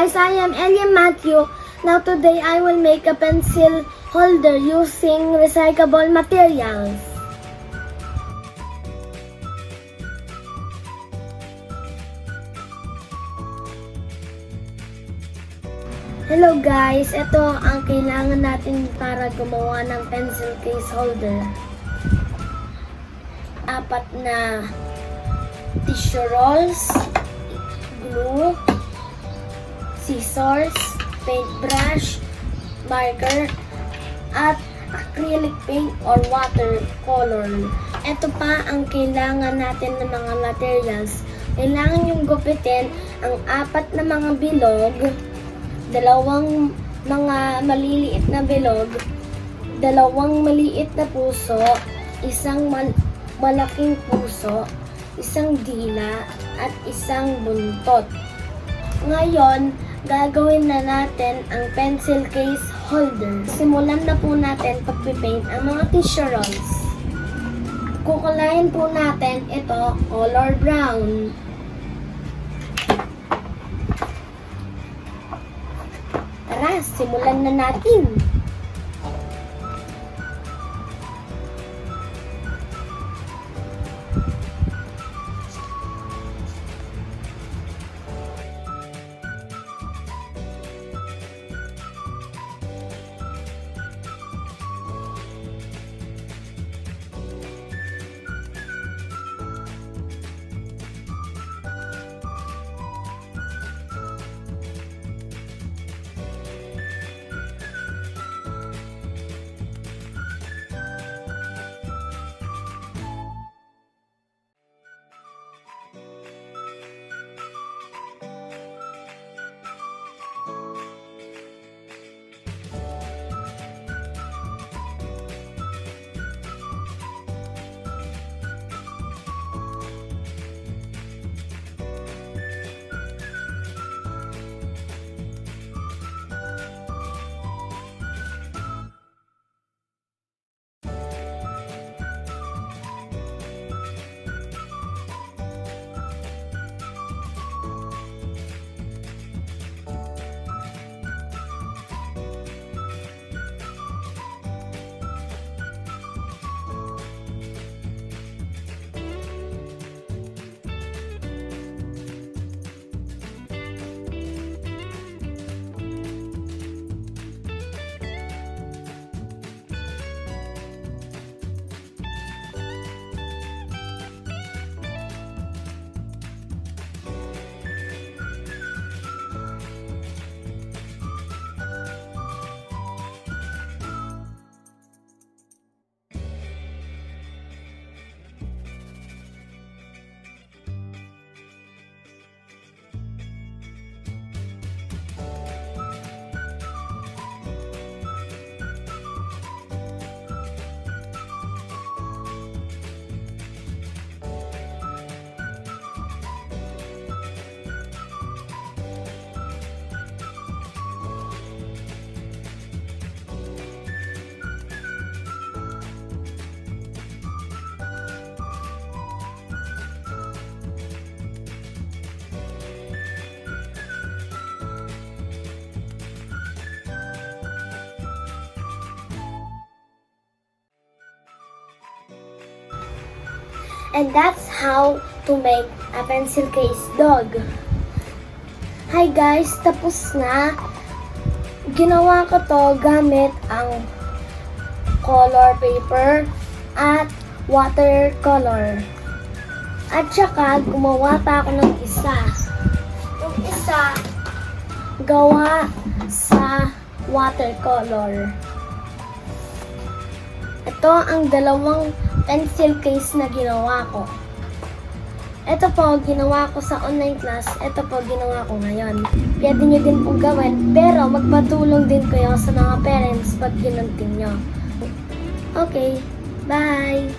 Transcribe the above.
guys, I am Elia Matthew. Now today I will make a pencil holder using recyclable materials. Hello guys, ito ang kailangan natin para gumawa ng pencil case holder. 4 na tissue rolls, glue, scissors, paintbrush, marker, at acrylic paint or watercolor. Ito pa ang kailangan natin ng mga materials. Kailangan yung gupitin ang 4 na mga bilog, 2 mga maliliit na bilog, 2 maliit na puso, 1 malaking puso, 1 dila, at 1 buntot. Ngayon, gagawin na natin ang pencil case holder. Simulan na po natin pagpipaint ang mga tissue rolls. Kukulayin po natin ito color brown. Tara, simulan na natin. And that's how to make a pencil case dog. Hi guys, tapos na. Ginawa ko to gamit ang color paper at watercolor. At saka gumawa pa ako ng isa. Yung isa, gawa sa watercolor. Ito ang 2 pencil case na ginawa ko. Ito po, ginawa ko sa online class. Ito po, ginawa ko ngayon. Pwede nyo din pong gawin, pero magpatulong din kayo sa mga parents pag ginunting nyo. Okay, bye!